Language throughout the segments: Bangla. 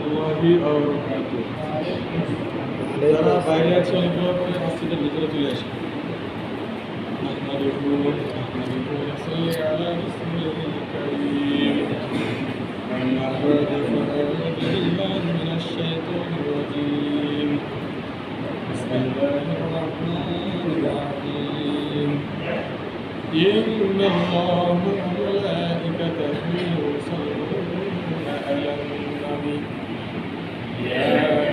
রহমতুল্লাহি ওয়া বারাকাতুহু। যারা বাইরে আছেন দোয়া করে মসজিদের ভিতরে চলে আসেন। نحمده ونصلي على رسوله الكريم. أما بعد فأعوذ بالله من الشيطان الرجيم. بسم الله الرحمن الرحيم. إن الله وملائكته يصلون على النبي يا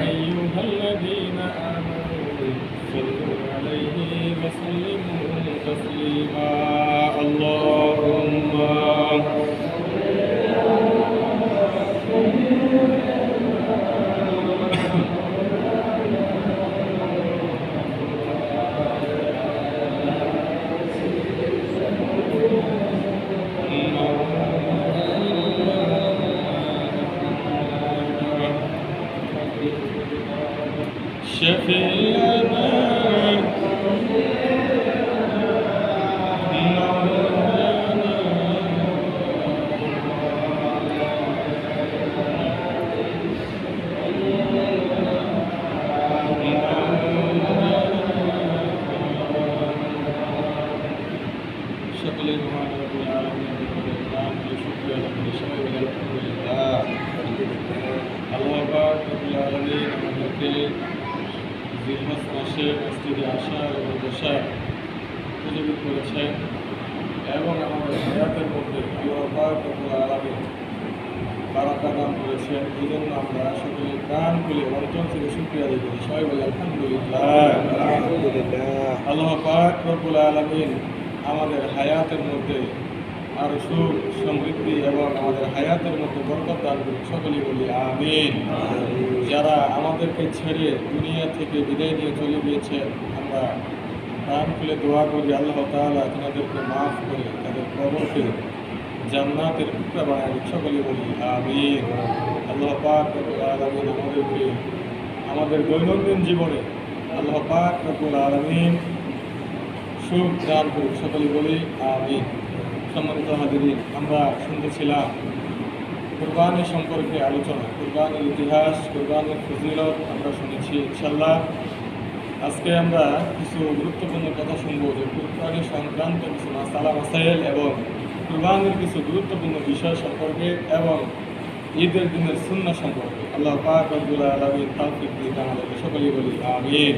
أيها الذين آمنوا صلوا عليه وسلموا تسليما. اللهم شفيعنا সকলের মহান রব্বুল আলামিনের নাম দিয়ে শুকরিয়া আদায় সবাই বলে আলহামদুলিল্লাহ। আল্লাহ পাক রব্বুল আলামিন আমাদেরকে জিলহজ মাসে মসজিদে আসা এবং বসার সুযোগ করেছেন এবং আমাদের হায়াতের মধ্যে আল্লাহ পাক রব্বুল আলামিন বারাকা দান করেছেন। এই জন্য আমরা সকলে প্রাণ খুলে অন্তর থেকে শুকরিয়া আদায় করি সবাই বলে আলহামদুলিল্লাহ। আল্লাহ পাক রব্বুল আলামিন আমাদের হায়াতের মধ্যে আরো সুখ সমৃদ্ধি এবং আমাদের হায়াতের মধ্যে বরকত দান করুন সকলেই বলি আমিন। যারা আমাদেরকে ছেড়ে দুনিয়া থেকে বিদায় নিয়ে চলে গিয়েছেন আমরা প্রাণ খুলে দোয়া করি আল্লাহ তাআলা তাদেরকে মাফ করে তাদের কবরকে জান্নাতের টুকরা বানায় সকলেই বলি আমিন। আল্লাহ পাক রব্বুল আলামিন আমাদেরকে আমাদের দৈনন্দিন জীবনে আল্লাহ পাক রব্বুল আলামিন সুখ দান করুন সকলে বলি আমিন। সম্মানিত হাজিরিন, আমরা শুনতেছিলাম কুরবানি সম্পর্কে আলোচনা, কুরবানির ইতিহাস, কুরবানির ফজিলত আমরা শুনেছি। ইনশাআল্লাহ আজকে আমরা কিছু গুরুত্বপূর্ণ কথা শুনবো যে কুরবানি সংক্রান্ত কিছু মাসালা মাসাইল এবং কুরবানির কিছু গুরুত্বপূর্ণ বিষয় সম্পর্কে এবং ঈদের দিনের সুন্নাহ সম্পর্কে। আল্লাহ পাক রব্বুল আলামিন তৌফিক দিন আমাদেরকে সকলেই বলি আমিন।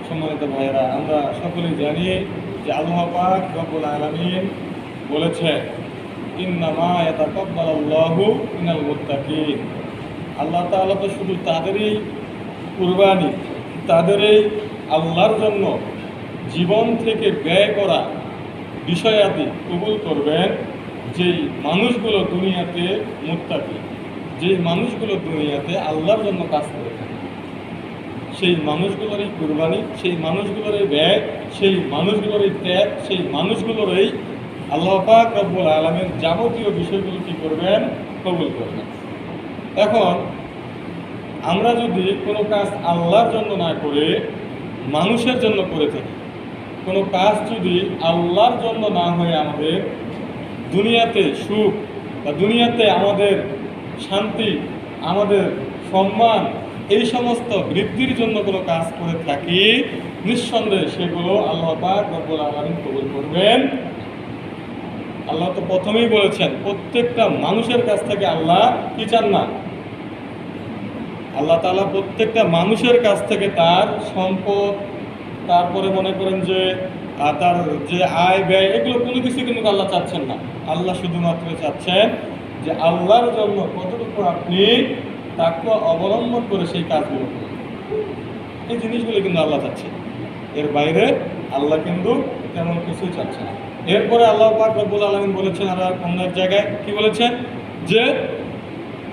সম্মানিত ভাইয়েরা, আমরা সকলেই জানি যে আল্লাহ পাক রব্বুল আলামিন বলেছেন ইন্নামা ইয়াতাকাব্বালুল্লাহু মিনাল মুত্তাকিন। আল্লাহ তাআলা তো শুধু তাদেরই কুরবানি, তাদেরই আল্লাহর জন্য জীবন থেকে ব্যয় করা বিষয়াদি কবুল করবেন যেই মানুষগুলো দুনিয়াতে মুত্তাকি, যেই মানুষগুলো দুনিয়াতে আল্লাহর জন্য কাজ করে থাকে, সেই মানুষগুলোরই কুরবানি, সেই মানুষগুলোরই ব্যয়, সেই মানুষগুলোরই ত্যাগ, সেই মানুষগুলোরই আল্লাহ পাক রব্বুল আলামিন যাবতীয় বিষয়গুলো কী করবেন? কবুল করবেন। এখন আমরা যদি কোনো কাজ আল্লাহর জন্য না করে মানুষের জন্য করে থাকি, কোনো কাজ যদি আল্লাহর জন্য না হয়ে আমাদের দুনিয়াতে সুখ বা দুনিয়াতে আমাদের শান্তি, আমাদের সম্মান, এই সমস্ত বৃদ্ধির জন্য কোনো কাজ করে থাকি, নিঃসন্দেহে সেগুলো আল্লাহ পাক রব্বুল আলামিন কবুল করবেন। আল্লাহ তো প্রথমেই বলেছেন প্রত্যেকটা মানুষের কাছ থেকে আল্লাহ কি চান না? আল্লাহ তাআলা প্রত্যেকটা মানুষের কাছ থেকে তার সম্পদ, তারপরে মনে করেন যে তার যে আয় ব্যয়, এগুলো কোনো কিছু কিন্তু আল্লাহ চাচ্ছেন না। আল্লাহ শুধুমাত্র চাচ্ছেন যে আল্লাহর জন্য কতটুকু আপনি তাকওয়া অবলম্বন করে সেই কাজগুলো করুন। এই জিনিসগুলো কিন্তু আল্লাহ চাচ্ছে, এর বাইরে আল্লাহ কিন্তু তেমন কিছুই চাচ্ছে না। এরপরে আল্লাহ পাক রব্বুল আলামিন বলেছেন আর অন্য এক জায়গায় কি বলেছেন যে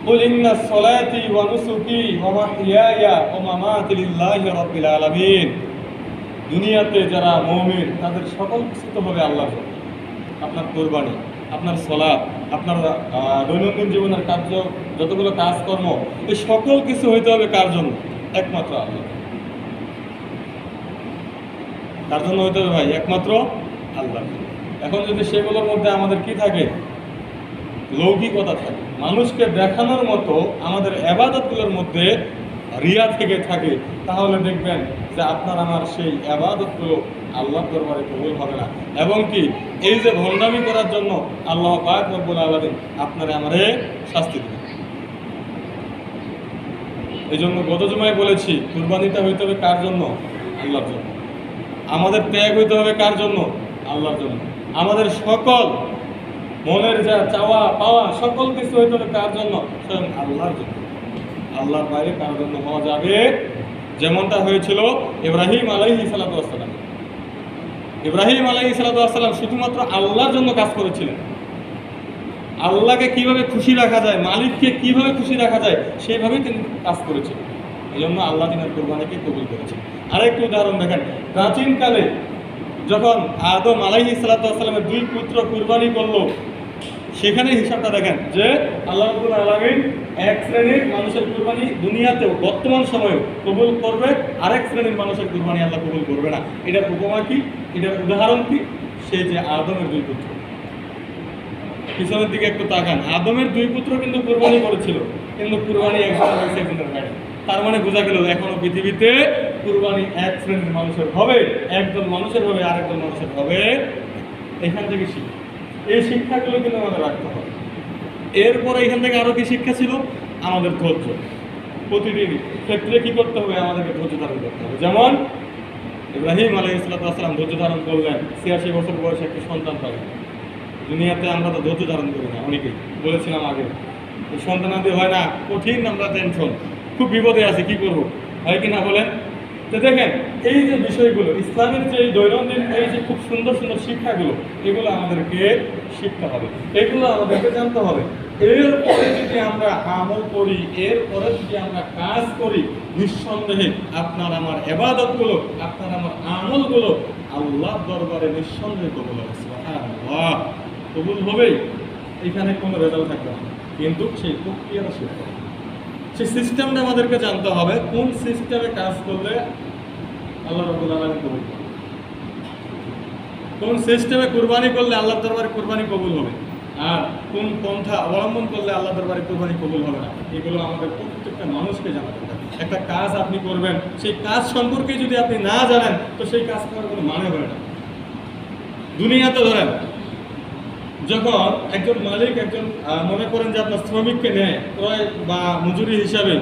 কুল ইন্না সলাতি ওয়া নুসুকি ওয়া মাহইয়ায়া ওয়া মামাতি লিল্লাহি রাব্বিল আলামিন। দুনিয়াতে যারা মুমিন তাদের সকল কিছু তো হবে আল্লাহর জন্য। আপনার কুরবানি, আপনার সালাত, আপনার দৈনন্দিন জীবনের কার্য, যতগুলো কাজকর্ম, এই সকল কিছু হইতে হবে কার জন্য? একমাত্র আল্লাহ। কার জন্য হইতে হবে ভাই? একমাত্র আল্লাহ। এখন যদি সেগুলোর মধ্যে আমাদের কি থাকে? লৌকিকতা থাকে, মানুষকে দেখানোর মতো আমাদের ইবাদতগুলোর মধ্যে রিয়া থেকে থাকে, তাহলে দেখবেন যে আপনার আমার সেই ইবাদতগুলো আল্লাহর দরবারে কবুল হবে না। এবং কি এই যে ভণ্ডামি করার জন্য আল্লাহ পাক রব্বুল আলামিন আপনারা আমারে শাস্তি দেবেন। এই জন্য গত জুমায় বলেছি, কুরবানিটা হইতে হবে কার জন্য? আল্লাহর জন্য। আমাদের ত্যাগ হইতে হবে কার জন্য? আল্লাহর জন্য। আমাদের সকল মনের যা চাওয়া পাওয়া সকল কিছু হইতে হবে কার জন্য? স্বয়ং আল্লাহর জন্য। আল্লাহর বাইরে কার জন্য হওয়া যাবে? যেমনটা হয়েছিল ইব্রাহিম আলাইহিস সালাতু ওয়াস সালাম। ইব্রাহিম আলাইহিস সালাতু ওয়াস সালাম শুধুমাত্র আল্লাহর জন্য কাজ করেছিলেন। আল্লাহকে কিভাবে খুশি রাখা যায়, মালিককে কিভাবে খুশি রাখা যায়, সেইভাবেই তিনি কাজ করেছেন। এই জন্য আল্লাহ তিনার কোরবানিকে কবুল করেছেন। আরেকটু উদাহরণ দেখেন, প্রাচীনকালে যখন আদম আলাইহিস সালাতু ওয়াস সালামের 2 পুত্র কুরবানি করলো, সেখানে হিসাবটা দেখেন যে আল্লাহ রাব্বুল আলামিন এক শ্রেণীর মানুষের কুরবানি দুনিয়াতেও বর্তমান সময়ে কবুল করবে, আরেক শ্রেণীর মানুষের কুরবানি আল্লাহ কবুল করবে না। এটার উপমা কি? এটার উদাহরণ কি? সেই যে আদমের 2 পুত্র। পিছনের দিকে একটু তাকান, আদমের 2 পুত্র কিন্তু কুরবানি করেছিল, কিন্তু কুরবানি একজনের হয়েছে, একজনের হয়নি। তার মানে বোঝা গেল এখনো পৃথিবীতে কুরবানি এক শ্রেণীর মানুষের হবে, একজন মানুষের হবে, আরেকজন মানুষের হবে। এখান থেকে শিক্ষা, এই শিক্ষাগুলো কিন্তু আমাদের রাখতে হবে। এরপরে এখান থেকে আরো কি শিক্ষা ছিল? আমাদের ধৈর্য। প্রতিদিন ক্ষেত্রে কি করতে হবে? আমাদেরকে ধৈর্য ধারণ করতে হবে। যেমন ইব্রাহিম আলাইহিস সালাম ধৈর্য ধারণ করলেন, 86 বছর বয়সে একটি সন্তান পাবেন। দুনিয়াতে আমরা তো ধৈর্য ধারণ করি না, অনেকেই বলেছিলাম আগে। সন্তানাদি হয় না, কঠিন আমরা টেনশন, খুব বিপদে আছি, কি করব, হয় কি না বলেন? তো দেখেন এই যে বিষয়গুলো, ইসলামের যে দৈনন্দিন এই যে খুব সুন্দর সুন্দর শিক্ষাগুলো, এগুলো আমাদেরকে শিখতে হবে, এগুলো আমাদেরকে জানতে হবে। এরপরে যদি আমরা আমল করি, এরপরে যদি আমরা কাজ করি, নিঃসন্দেহে আপনার আমার ইবাদতগুলো, আপনার আমার আমলগুলো আল্লাহর দরবারে নিঃসন্দেহে কবুল হবে। সুবহানাল্লাহ, কবুল হবেই, এখানে কোনো রেজাল্ট থাকবে না, কিন্তু সেই প্রক্রিয়াটা শিখতে হবে, সেই সিস্টেমটা আমাদেরকে জানতে হবে। কোন সিস্টেমে কাজ করলে আল্লাহ রাব্বুল আলামিন কবুল করবেন, কোন সিস্টেমে কুরবানি করলে আল্লাহর দরবারে কুরবানি কবুল হবে, আর কোন পন্থা অবলম্বন করলে আল্লাহ দরবারে কুরবানি কবুল হবে না, এগুলো আমাদের প্রত্যেকটা মানুষকে জানাতে হবে। একটা কাজ আপনি করবেন, সেই কাজ সম্পর্কে যদি আপনি না জানেন, তো সেই কাজ করার কোনো মানে হয় না। দুনিয়াতে ধরেন যখন একজন মালিক একজন মনে করেন যে আপনার শ্রমিককে নেয় ক্রয় বা মজুরি হিসাবে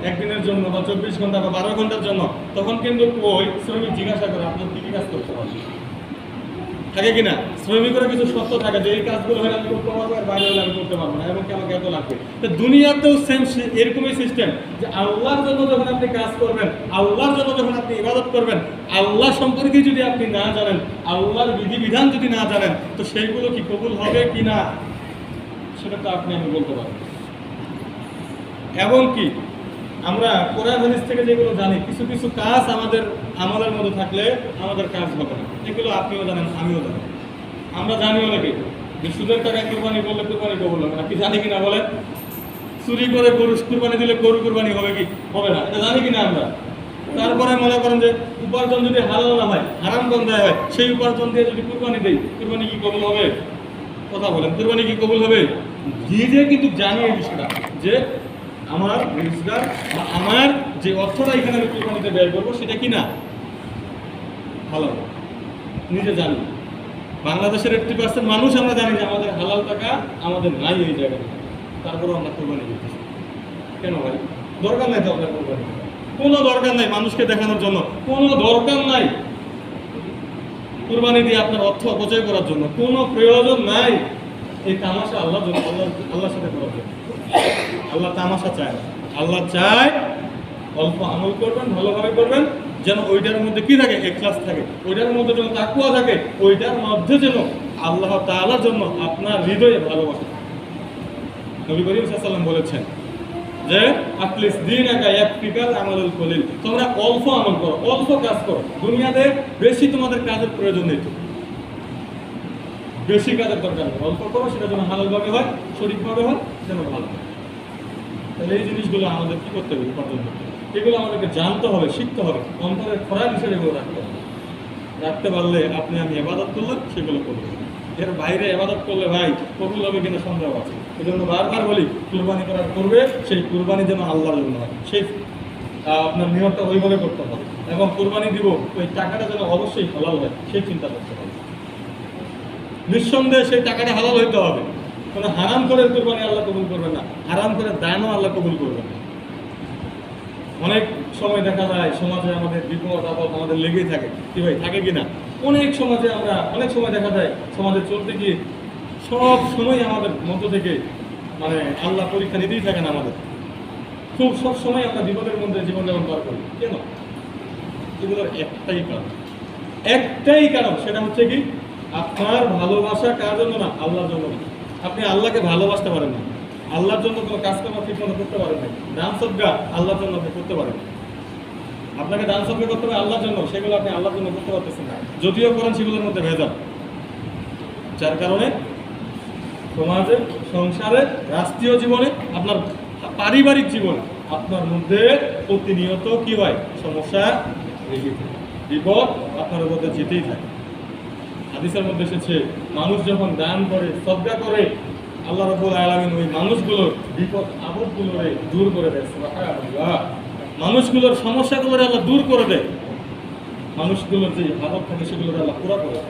একদিনের জন্য বা 24 ঘন্টা বা 12 ঘন্টার জন্য, তখন কিন্তু ওই শ্রমিক জিজ্ঞাসা করে আপনার কী কী কাজ করতে পারবেন, থাকে কিনা? শ্রমিকের কিছু শর্ত থাকে যে এই কাজগুলো হলে আমি করতে পারবো, আর বাইরে হলে আমি করতে পারবো না, এবং কি আমাকে এত লাগবে। তো দুনিয়াতেও সেম এরকমই সিস্টেম, যে আল্লাহর জন্য যখন আপনি কাজ করবেন, আল্লাহর জন্য যখন আপনি ইবাদত করবেন, আল্লাহ সম্পর্কে যদি আপনি না জানেন, আল্লাহর বিধিবিধান যদি না জানেন, তো সেইগুলো কি কবুল হবে কি না সেটা তো আপনি আমি বলতে পারবেন। এবং কি আমরা কোরআন হাদিস থেকে যেগুলো জানি, কিছু কিছু কাজ আমাদের আমলের মধ্যে থাকলে আমাদের কাজ হবে না, এগুলো আপনিও জানেন, আমিও জানি। আমরা জানি অনেকে যে সুদের টাকায় কুরবানি করলে কুরবানি কবুল হবে না, কি জানি কিনা বলেন? চুরি করে গরু কুরবানি দিলে গরু কুরবানি হবে কি হবে না, এটা জানি কিনা আমরা? তারপরে মনে করেন যে উপার্জন যদি হালাল না হয়, হারাম গন্ধায় হয়, সেই উপার্জন দিয়ে যদি কুরবানি দেই, কুরবানি কি কবুল হবে? কথা বলেন, কুরবানি কি কবুল হবে? নিজে কিন্তু জানি এই বিষয়টা, যে আমার রোজগার বা আমার যে অর্থটা এখানে আমি কুরবানিতে ব্যয় করবো, সেটা কি না হালাল, নিজে জানি। বাংলাদেশের 80% মানুষ আমরা জানি যে আমাদের হালাল টাকা আমাদের নাই এই জায়গাটা, তারপরেও আমরা কোরবানি করতেছি। কেন ভাই? দরকার নাই তো আপনার কোরবানি, কোনো দরকার নাই মানুষকে দেখানোর জন্য, কোনো দরকার নাই কোরবানি দিয়ে আপনার অর্থ অপচয় করার জন্য, কোনো প্রয়োজন নাই এই তামাশা আল্লাহর সাথে করার জন্য। আল্লাহ তামাশা চায় না, আল্লাহ চায় অল্প আমল করবেন, ভালোভাবে করবেন, যেন ওইটার মধ্যে কি থাকে? ইখলাস থাকে, ওইটার মধ্যে যেন তাকওয়া থাকে, ওইটার মধ্যে যেন আল্লাহ তাআলার জন্য আপনার হৃদয়ে ভালোবাসা। নবী করিম সাল্লাল্লাহু আলাইহি ওয়াসাল্লাম বলেছেন যে আখলিস দীনাকা ইয়াকফিকাল আমালুল কলিল, তোমরা অল্প আমল করো, অল্প কাজ করো, দুনিয়াতে বেশি তোমাদের কাজের প্রয়োজন নেই, তো বেশি কাজের দরকার নেই, অল্প করো, সেটা যেন হালালভাবে হয়, সঠিকভাবে হয়, যেন ভালো হয়। তাহলে এই জিনিসগুলো আমাদের কি করতে হবে? উপার্জন করতে হবে, এগুলো আমাদেরকে জানতে হবে, শিখতে হবে, অন্তরের খোরাক হিসেবে এগুলো রাখতে হবে। রাখতে পারলে আপনি আমি ইবাদত করলাম, সেগুলো করবো। এর বাইরে ইবাদত করলে ভাই কবুল হবে কিনা সন্দেহ আছে। এই জন্য বারবার বলি, কুরবানি করার করবে সেই কুরবানি যেন আল্লাহর জন্য হয়, সেই আপনার নিয়তটা ওইভাবে করতে হবে, এবং কুরবানি দিব ওই টাকাটা যেন অবশ্যই হালাল হয় সেই চিন্তা করতে হবে। নিঃসন্দেহে সেই টাকাটা হালাল হইতে হবে। কোনো হারাম করে কুরবানি আল্লাহ কবুল করবেন না, হারাম করে দানও আল্লাহ কবুল করবেন না। অনেক সময় দেখা যায় সমাজে আমাদের বিপদ আপদ আমাদের লেগেই থাকে, কি ভাই থাকে কিনা? অনেক সময় দেখা যায় সমাজে চলতে গিয়ে সব সময় আমাদের মধ্য থেকে মানে আল্লাহ পরীক্ষা নিতেই থাকে না আমাদের। খুব সব সময় আমরা বিপদের মধ্যে জীবনযাপন পার করি। কেন? এগুলোর একটাই কারণ, সেটা হচ্ছে কি আপনার ভালোবাসা কার জন্য না? আল্লাহর জন্য না। আপনি আল্লাহকে ভালোবাসতে পারেন না, আল্লাহর জন্য কোনো কাজকর্ম ঠিক মতো করতে পারেন না। দান সদকা আল্লাহর জন্য আপনি করতে পারেন, আপনাকে দান সদকা করতে হবে আল্লাহর জন্য, সেগুলো আপনি আল্লাহর জন্য করতে পারতেছেন না। যদিও করেন সেগুলোর মধ্যে ভেজাল, যার কারণে সমাজে, সংসারে, রাষ্ট্রীয় জীবনে, আপনার পারিবারিক জীবনে আপনার মধ্যে প্রতিনিয়ত কি হয়? সমস্যা লেগে থাকে, বিপদ আপনার মধ্যে যেতেই থাকে। হাদিসের মধ্যে এসেছে, মানুষ যখন দান করে, সদকা করে, আল্লাহ রাব্বুল আলামিন ওই মানুষগুলোর বিপদ আপদগুলোরে দূর করে দেয়। সুবহানাল্লাহ। মানুষগুলোর সমস্যাগুলোরে আল্লাহ দূর করে দেয়, মানুষগুলোর যে আপদ থাকে সেগুলোরে আল্লাহ পুরা করে দেয়,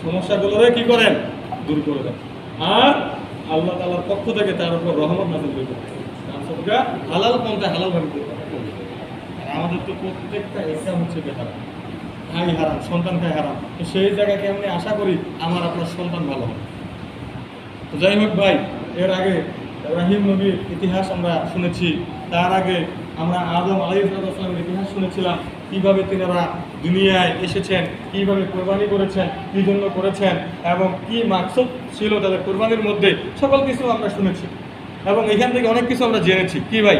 সমস্যাগুলোরে কি করেন? দূর করে দেন। আর আল্লাহ তাআলার পক্ষ থেকে তার উপর রহমত নাযিল হয়ে যায়। দান সদকা হালাল পন্থায় হালালভাবে করতে হবে। আমাদের তো প্রত্যেকটা এক্সাম হচ্ছে বেহারা, ভাই হারাম, সন্তান খাই হারাম। তো সেই জায়গায় কেমনি আশা করি আমার আপনার সন্তান ভালো হবে। তো যাই হোক ভাই, এর আগে ইব্রাহিম নবীর ইতিহাস আমরা শুনেছি, তার আগে আমরা আদম আলাইহিস সালামের ইতিহাস শুনেছিলাম, কিভাবে তিনারা দুনিয়ায় এসেছেন, কিভাবে কোরবানি করেছেন, কী জন্য করেছেন, এবং কি মাকসুদ ছিল তাদের কোরবানির মধ্যে, সকল কিছু আমরা শুনেছি। এবং এখান থেকে অনেক কিছু আমরা জেনেছি। কি ভাই,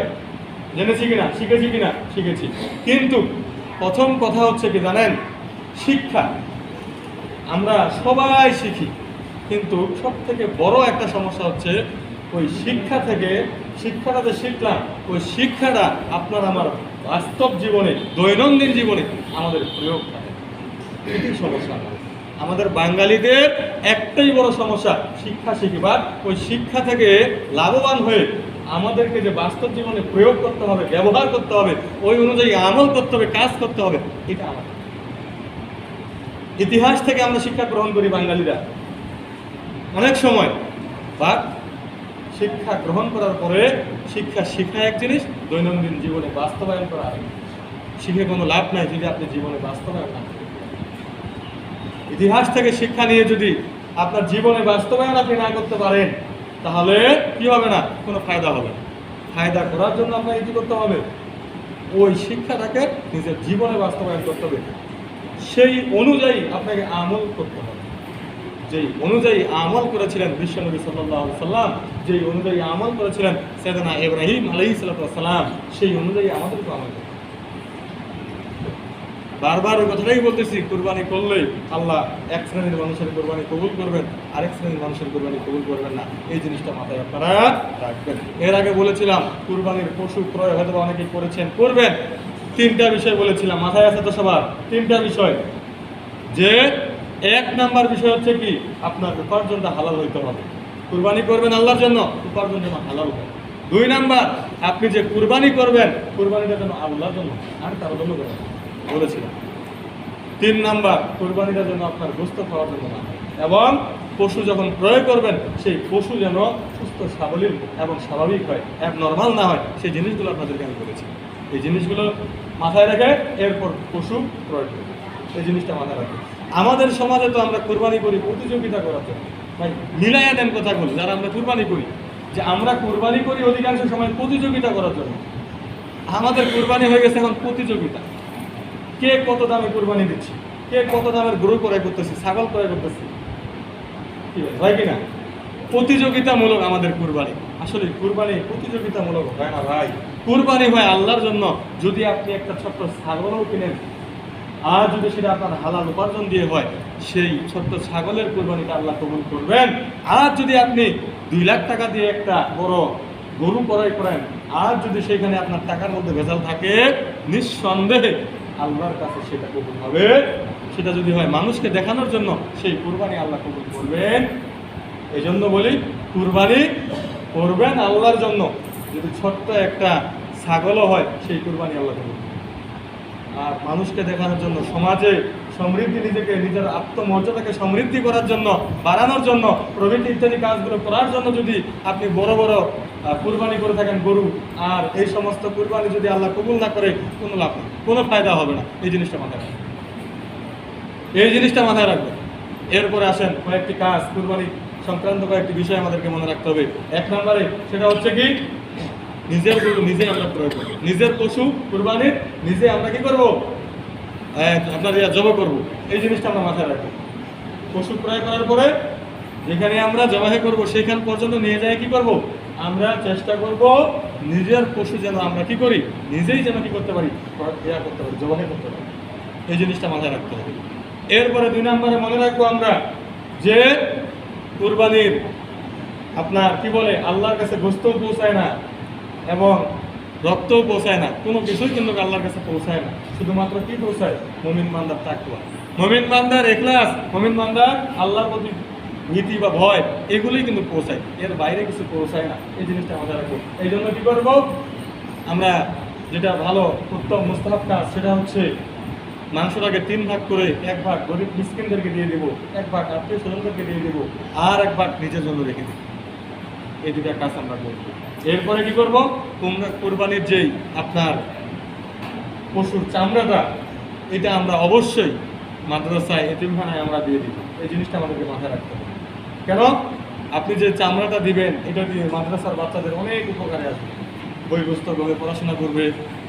জেনেছি কিনা? শিখেছি কিনা? শিখেছি। কিন্তু প্রথম কথা হচ্ছে কি জানেন? শিক্ষা আমরা সবাই শিখি, কিন্তু সব থেকে বড় একটা সমস্যা হচ্ছে ওই শিক্ষাটা যে শিখলাম, ওই শিক্ষাটা আপনার আমার বাস্তব জীবনে, দৈনন্দিন জীবনে আমাদের প্রয়োগ থাকে। এটাই সমস্যা। আমাদের বাঙালিদের একটাই বড় সমস্যা, শিক্ষা শিখবার, ওই শিক্ষা থেকে লাভবান হয়ে আমাদেরকে যে বাস্তব জীবনে প্রয়োগ করতে হবে, ব্যবহার করতে হবে, ওই অনুযায়ী আমল করতে হবে, কাজ করতে হবে, এটা আমাদের। ইতিহাস থেকে আমরা শিক্ষা গ্রহণ করি বাঙালিরা অনেক সময়, বা শিক্ষা গ্রহণ করার পরে শিক্ষা শিখা এক জিনিস, দৈনন্দিন জীবনে বাস্তবায়ন করা আরেক। শিখে কোনো লাভ নাই যদি আপনি জীবনে বাস্তবায়ন না করেন। ইতিহাস থেকে শিক্ষা নিয়ে যদি আপনার জীবনে বাস্তবায়ন আপনি না করতে পারেন, তাহলে কি হবে না? কোনো ফায়দা হবে না। ফায়দা করার জন্য আপনাকে কী করতে হবে? ওই শিক্ষাটাকে নিজের জীবনে বাস্তবায়ন করতে হবে, সেই অনুযায়ী আপনাকে আমল করতে হবে। যেই অনুযায়ী আমল করেছিলেন বিশ্বনবী সাল্লাল্লাহু আলাইহি সাল্লাম, যেই অনুযায়ী আমল করেছিলেন সাইয়েদনা ইব্রাহিম আলাইহিস সালাম, সেই অনুযায়ী আমাদেরকে আমল করতে হবে। বারবার ওই কথাটাই বলতেছি, কুরবানি করলে আল্লাহ এক শ্রেণীর মানুষের কুরবানি কবুল করবেন, আরেক শ্রেণীর মানুষের কুরবানি কবুল করবেন না। এই জিনিসটা মাথায় আপনারা রাখবেন। এর আগে বলেছিলাম কুরবানির পশু ক্রয় হয়তো অনেকেই করেছেন, করবেন। 3টা বিষয় বলেছিলাম, মাথায় আছে তো সবার? 3টা বিষয়। যে 1 নাম্বার বিষয় হচ্ছে কি, আপনার উপার্জনটা হালাল হইতে হবে। কুরবানি করবেন আল্লাহর জন্য, উপার্জন যেন হালাল হয়। 2 নাম্বার, আপনি যে কুরবানি করবেন, কুরবানিটা যেন আল্লাহর জন্য আর কারো জন্য করবেন বলেছিলাম। 3 নাম্বার, কুরবানিটা যেন আপনার গোশত খাওয়ার জন্য না, এবং পশু যখন ক্রয় করবেন সেই পশু যেন সুস্থ সাবলীল এবং স্বাভাবিক হয়, নর্মাল না হয়, সেই জিনিসগুলো আপনাদেরকে আমি বলেছি। এই জিনিসগুলো মাথায় রেখে এরপর পশু ক্রয় করবেন, এই জিনিসটা মাথায় রাখবেন। আমাদের সমাজে তো আমরা কুরবানি করি প্রতিযোগিতা করার জন্য। ভাই মিলাইয়া দেন কথাগুলো, যারা আমরা কুরবানি করি, যে আমরা কুরবানি করি অধিকাংশ সময় প্রতিযোগিতা করার জন্য। আমাদের কুরবানি হয়ে গেছে এখন প্রতিযোগিতা, কে কত দামে কুরবানি দিচ্ছে, কে কত দামের গরু ক্রয় করতেছি, ছাগল ক্রয় করতেছি, কি হয় কিনা? প্রতিযোগিতামূলক আমাদের কুরবানি। আসলে কুরবানি প্রতিযোগিতামূলক হয় না ভাই, কুরবানি হয় আল্লাহর জন্য। যদি আপনি একটা ছোট্ট ছাগলও কিনেন, আর যদি সেটা আপনার হালাল উপার্জন দিয়ে হয়, সেই ছোট্ট ছাগলের কুরবানিটা আল্লাহ কবুল করবেন। আর যদি আপনি 2 লাখ টাকা দিয়ে একটা বড় গরু ক্রয় করেন, আর যদি সেখানে আপনার টাকার মধ্যে ভেজাল থাকে, নিঃসন্দেহে আল্লাহর কাছে সেটা কবুল হবে, সেটা যদি হয় মানুষকে দেখানোর জন্য, সেই কুরবানি আল্লাহ কবুল করবেন। এই জন্য বলি কুরবানি করবেন আল্লাহর জন্য। যদি ছোট্ট একটা ছাগলও হয়, সেই কুরবানি আল্লাহ কবুল করবেন। আর মানুষকে দেখানোর জন্য, সমাজে সমৃদ্ধি, নিজেকে নিজের আত্মমর্যাদাকে সমৃদ্ধি করার জন্য, বাড়ানোর জন্য, প্রভৃতি ইত্যাদি কাজগুলো করার জন্য যদি আপনি বড় বড় কুরবানি করে থাকেন গরু, আর এই সমস্ত কুরবানি যদি আল্লাহ কবুল না করে, কোনো লাভ নেই, কোনো ফায়দা হবে না। এই জিনিসটা মাথায় রাখবেন, এই জিনিসটা মাথায় রাখবেন। এরপরে আসেন কয়েকটি কাজ, কুরবানি সংক্রান্ত কয়েকটি বিষয় আমাদেরকে মনে রাখতে হবে। এক নম্বরে সেটা হচ্ছে কি, নিজের গরু নিজে আমরা ক্রয় করবো, নিজের পশু কুরবানির নিজে আমরা কি করবো, আপনার জবাই করবো। এই জিনিসটা আমরা মাথায় রাখবো। পশু ক্রয় করার পরে যেখানে আমরা জবাই করবো, সেখান পর্যন্ত নিয়ে যায় কি করব, আমরা চেষ্টা করব নিজের পশু যেন আমরা কি করি, নিজেই যেন কি করতে পারি, করতে পারি, জবাই করতে পারি। এই জিনিসটা মাথায় রাখতে হবে। এরপরে 2 নম্বরে মনে রাখবো আমরা যে কুরবানির আপনার কি বলে, আল্লাহর কাছে গোশতও পৌঁছায় না এবং রক্তও পৌঁছায় না, কোনো কিছুই কিন্তু আল্লাহর কাছে পৌঁছায় না। শুধুমাত্র কি পৌঁছায়, মুমিন বান্দার তাকওয়া, মুমিন বান্দার ইখলাস, মুমিন বান্দার আল্লাহর প্রতি ভীতি বা ভয়, এগুলোই কিন্তু পৌঁছায়, এর বাইরে কিছু পৌঁছায় না। এই জিনিসটা মাথায় রাখবো। এই জন্য কি করবো, আমরা যেটা ভালো উত্তম মুস্তাহাব কাজ, সেটা হচ্ছে মাংসটাকে 3 ভাগ করে 1 ভাগ গরিব মিসকিনদেরকে দিয়ে দেবো, 1 ভাগ আত্মীয় স্বজনদেরকে দিয়ে দেবো, আর 1 ভাগ নিজের জন্য রেখে দেবো। এই 2টা কাজ আমরা করবো। এরপরে কি করবো, কুরবানির যেই আপনার পশুর চামড়াটা, এটা আমরা অবশ্যই মাদ্রাসায়, এতিমখানায় আমরা দিয়ে দিব। এই জিনিসটা আমাদেরকে মাথায় রাখতে হবে। কেন, আপনি যে চামড়াটা দিবেন, এটা দিয়ে মাদ্রাসার বাচ্চাদের অনেক উপকারে আসবে, বই পুস্তক হবে, পড়াশোনা করবে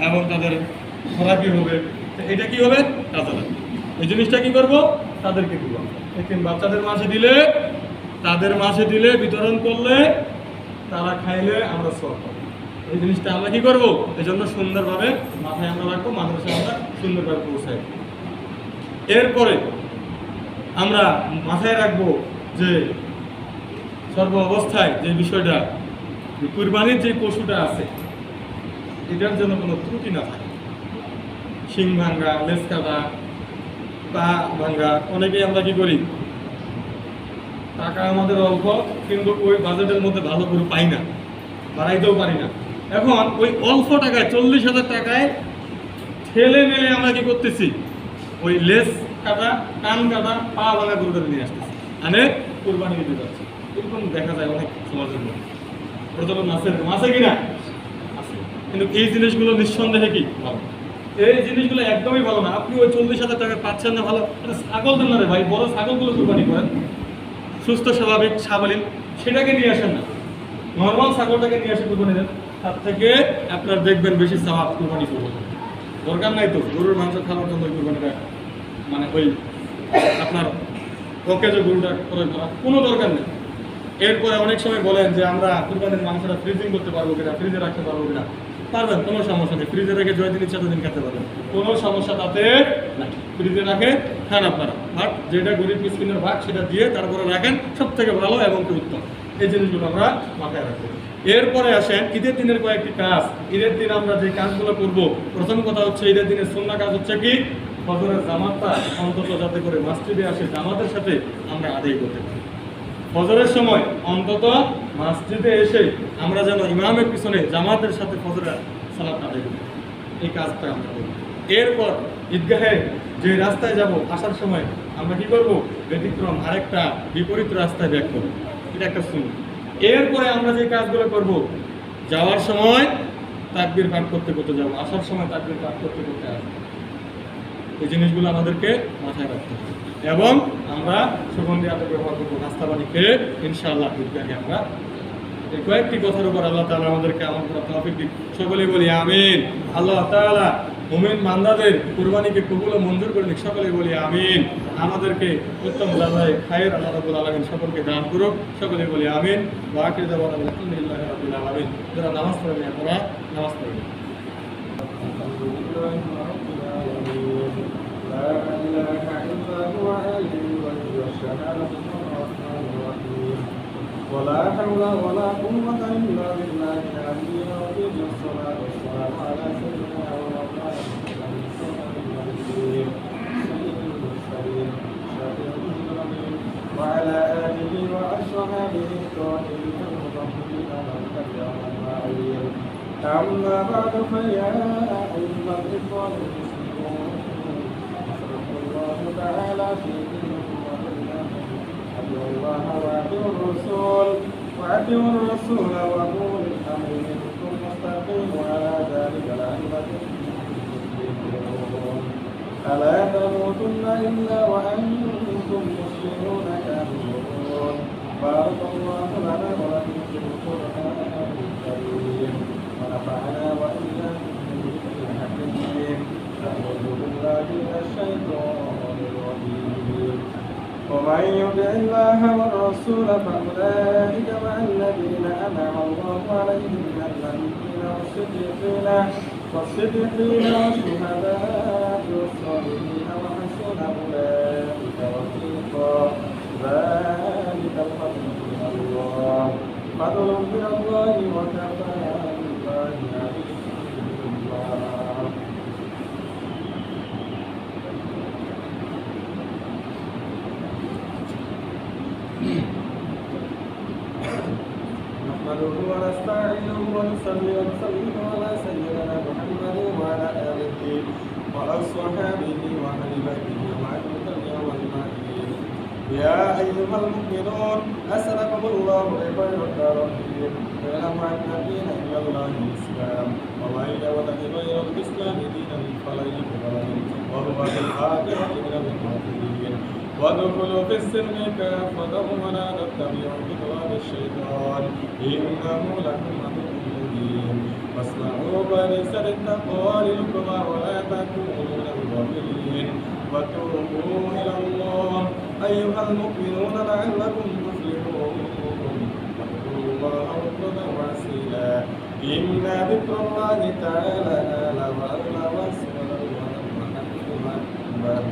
এবং তাদের খোরাকি হবে। এটা কি হবে, কাজে লাগবে। এই জিনিসটা কি করবো, তাদেরকে দিব। এতিম বাচ্চাদের মাঝে দিলে, তাদের মাঝে দিলে, বিতরণ করলে, তারা খাইলে আমরা সওয়াব পাবো। এই জিনিসটা আমরা কি করবো, এই জন্য সুন্দরভাবে মাথায় আমরা রাখবো, মাদ্রাসায় আমরা সুন্দরভাবে পৌঁছাই। এরপরে আমরা মাথায় রাখবো যে সর্ব অবস্থায় যে বিষয়টা, কুরবানির যে পশুটা আছে, এটার জন্য কোনো ত্রুটি না থাকে। শিং ভাঙ্গা, লেজ কাটা, পা ভাঙ্গা, অনেকেই আমরা কি করি, টাকা আমাদের অল্প, কিন্তু ওই বাজেটের মধ্যে ভালো করে পাই না, বাড়াইতেও পারি না। এখন ওই অল্প টাকায়, 40,000 টাকায় ঠেলে মেলে আমরা কি করতেছি, ওই লেজ কাটা, কান কাটা, পা ভাঙা গরুটা নিয়ে আসতেছি, মানে কুরবানি দিতে যাচ্ছে। এরকম দেখা যায় অনেক সমাজের মধ্যে, প্রচলন আছে কিনা, আছে। কিন্তু এই জিনিসগুলো নিঃসন্দেহে কি ভালো, এই জিনিসগুলো একদমই ভালো না। আপনি ওই 40,000 টাকা পাচ্ছেন না, ভালো ছাগল দেন না রে ভাই, বড় ছাগলগুলো কুরবানি করেন, সুস্থ স্বাভাবিক স্বাবলীন, সেটাকে নিয়ে আসেন না, নর্মাল ছাগলটাকে নিয়ে আসে কুরবানি দেন। তার থেকে আপনার দেখবেন বেশি সওয়াব কুরবানি করবেন। দরকার নাই তো গরুর মাংস খাওয়ার জন্য কুরবানিটা, মানে ওই আপনার ওকে যে গরুটা করে করা কোনো দরকার নেই। এরপরে অনেক সময় বলেন যে আমরা কুরবানির মাংসটা ফ্রিজিং করতে পারবো কিনা, ফ্রিজে রাখতে পারবো কিনা। পারবেন, কোনো সমস্যা নেই, ফ্রিজে রেখে যতদিন ইচ্ছা ততদিন খেতে পারবেন, কোনো সমস্যা তাতে নাই। ফ্রিজে রাখে খান আপনারা, বাট যেটা গরিব মিসকিনের ভাগ সেটা দিয়ে তারপরে রাখেন, সব থেকে ভালো এবং উত্তম। এই জিনিসগুলো আমরা মাথায় রাখবো। এরপরে আসেন ঈদের দিনের কয়েকটি কাজ। ঈদের দিন আমরা যে কাজগুলো করবো, প্রথম কথা হচ্ছে ঈদের দিনের সুন্নাহ কাজ হচ্ছে কি, ফজরের জামাতটা অন্তত যাতে করে মসজিদে আসে জামাতের সাথে আমরা আদায় করতে পারি। ফজরের সময় অন্তত মসজিদে এসে আমরা যেন ইমামের পিছনে জামাতের সাথে ফজরের সালাত আদায় করি, এই কাজটা আমরা করব। এরপর ঈদগাহে যে রাস্তায় যাব, আসার সময় আমরা কি করব, ব্যতিক্রম আরেকটা বিপরীত রাস্তায় ব্যাক করব, এটা একটা সুন্নাহ। এরপরে আমরা যে কাজগুলো করব, যাওয়ার সময় তাকবীর পাঠ করতে করতে যাব, আসার সময় তাকবীর পাঠ করতে করতে আসবো। এই জিনিসগুলো আমাদেরকে মাথায় রাখতে হবে এবং আমরা সুগন্ধি আতর ব্যবহার করবো, নাস্তা পানি খেয়ে ইনশাআল্লাহ ঈদগাহে আমরা। এই কয়েকটি কথার উপর আল্লাহ তাআলা আমাদেরকে আমল করার তৌফিক দিন, সকলেই বলি আমিন। আল্লাহ তাআলা মুমিন বান্দাদের কুরবানিকে কবুল ও মঞ্জুর করে নিক, সকলেই বলি আমিন। আমাদেরকে উত্তম জাযায়ে খায়ের আল্লাহ রাব্বুল আলামিন সকলকে দান করুক, সকলেই বলি আমিন। ওয়া আখিরু দাওয়ানা আলহামদুলিল্লাহি রাব্বিল আলামিন। যারা নামাজ পড়েন আপনারা নামাজ পড়বেন। لا إله إلا هو الولي الشهادة الرحمن الرحيم ولا حول ولا قوة إلا بالله العلي العظيم الصلاة والسلام على سيدنا ومولانا محمد صلى الله عليه وسلم سيد المرسلين القائلين المطهرين والمتبعين والماعين. أما بعد فيا أيها الإخوة المسلمون، أسأل الله تعالى في دينكم وبينكم أطيعوا الله وأطيعوا الرسول وأولي الأمر منكم واستقيموا على ذلك لعلكم تفلحون. ألا تموتن إلا وأنتم مسلمون كافرون. بارك الله لنا ولكم في القرآن الكريم ونفعنا وإياكم بالذكر الحكيم. أعوذ بالله من الشيطان الرجيم. ومن يطع الله والرسول فأولئك مع الذين أنعم الله عليهم من النبيين والصديقين والشهداء والصالحين وحسن أولئك رفيقا. ذلك الفضل من الله وكفى بالله عليما. نحمده ونستعينه ونصلي ونسلم على سيدنا محمد وعلى آله وأصحابه وأهل بيته ومن تبعهم أجمعين. يا أيها المؤمنون أسألكم الله بخير الدارين. اعلموا أن الدين عند الله الإسلام، ومن يبتغي غير الإسلام دينا فلن يقبل منه وهو في الآخرة من الخاسرين. وادخلوا في السلم كافة ولا تتبعوا خطوات الشيطان إنه لكم عدو مبين. واسمعوا فليس للتقوى للكبر ولا تكونوا من الغافلين. وتوبوا إلى الله أيها المؤمنون لعلكم تفلحون. واذكروا الله بكرة وأصيلا. إن ذكر الله تعالى آل وأولى وأسفل وأكبر.